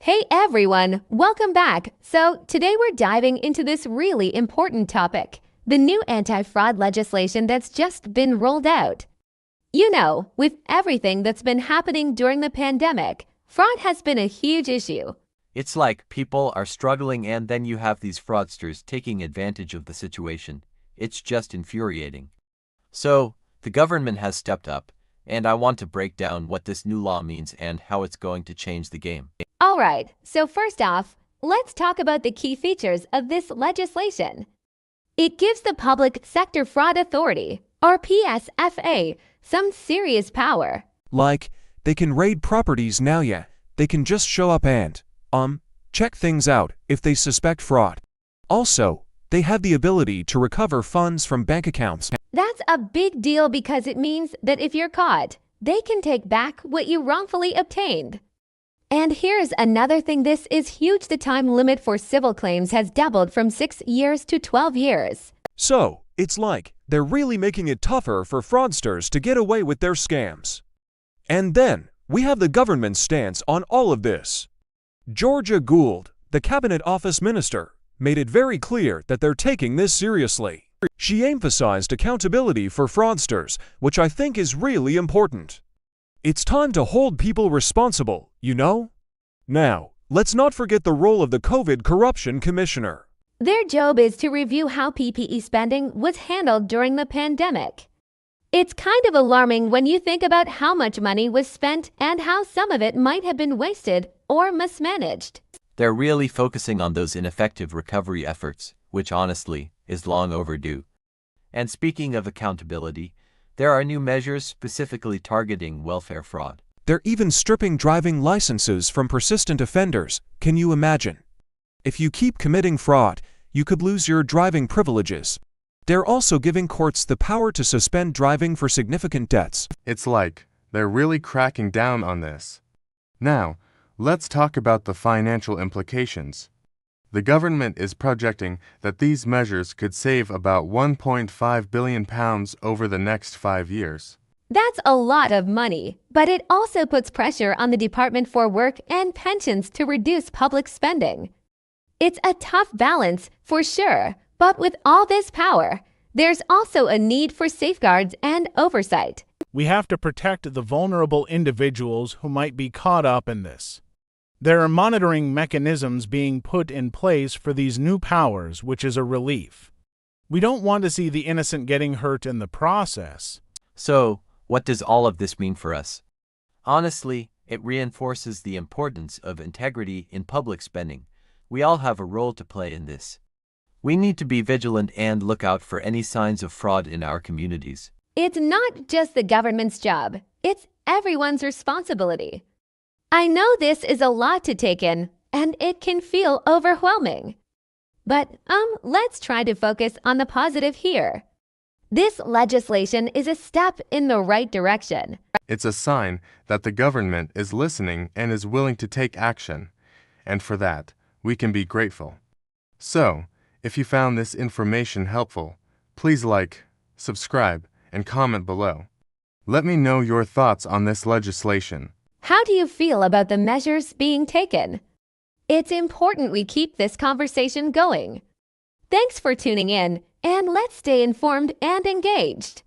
Hey everyone, welcome back. So today we're diving into this really important topic, the new anti-fraud legislation that's just been rolled out. You know, with everything that's been happening during the pandemic, fraud has been a huge issue. It's like people are struggling and then you have these fraudsters taking advantage of the situation. It's just infuriating. So, the government has stepped up, and I want to break down what this new law means and how it's going to change the game. Alright, so first off, let's talk about the key features of this legislation. It gives the Public Sector Fraud Authority, or PSFA, some serious power. Like, they can raid properties now, yeah. They can just show up and, check things out if they suspect fraud. Also, they have the ability to recover funds from bank accounts. That's a big deal because it means that if you're caught, they can take back what you wrongfully obtained. And here's another thing, this is huge. The time limit for civil claims has doubled from 6 years to 12 years. So, it's like they're really making it tougher for fraudsters to get away with their scams. And then, we have the government's stance on all of this. Georgia Gould, the Cabinet Office Minister, made it very clear that they're taking this seriously. She emphasized accountability for fraudsters, which I think is really important. It's time to hold people responsible, you know? Now, let's not forget the role of the COVID Corruption Commissioner. Their job is to review how PPE spending was handled during the pandemic. It's kind of alarming when you think about how much money was spent and how some of it might have been wasted or mismanaged. They're really focusing on those ineffective recovery efforts, which honestly is long overdue. And speaking of accountability, there are new measures specifically targeting welfare fraud. They're even stripping driving licenses from persistent offenders. Can you imagine? If you keep committing fraud, you could lose your driving privileges. They're also giving courts the power to suspend driving for significant debts. It's like they're really cracking down on this. Now, let's talk about the financial implications. The government is projecting that these measures could save about £1.5 billion over the next 5 years. That's a lot of money, but it also puts pressure on the Department for Work and Pensions to reduce public spending. It's a tough balance, for sure, but with all this power, there's also a need for safeguards and oversight. We have to protect the vulnerable individuals who might be caught up in this. There are monitoring mechanisms being put in place for these new powers, which is a relief. We don't want to see the innocent getting hurt in the process. So, what does all of this mean for us? Honestly, it reinforces the importance of integrity in public spending. We all have a role to play in this. We need to be vigilant and look out for any signs of fraud in our communities. It's not just the government's job, it's everyone's responsibility. I know this is a lot to take in, and it can feel overwhelming. But, let's try to focus on the positive here. This legislation is a step in the right direction. It's a sign that the government is listening and is willing to take action, and for that, we can be grateful. So, if you found this information helpful, please like, subscribe, and comment below. Let me know your thoughts on this legislation. How do you feel about the measures being taken? It's important we keep this conversation going. Thanks for tuning in, and let's stay informed and engaged.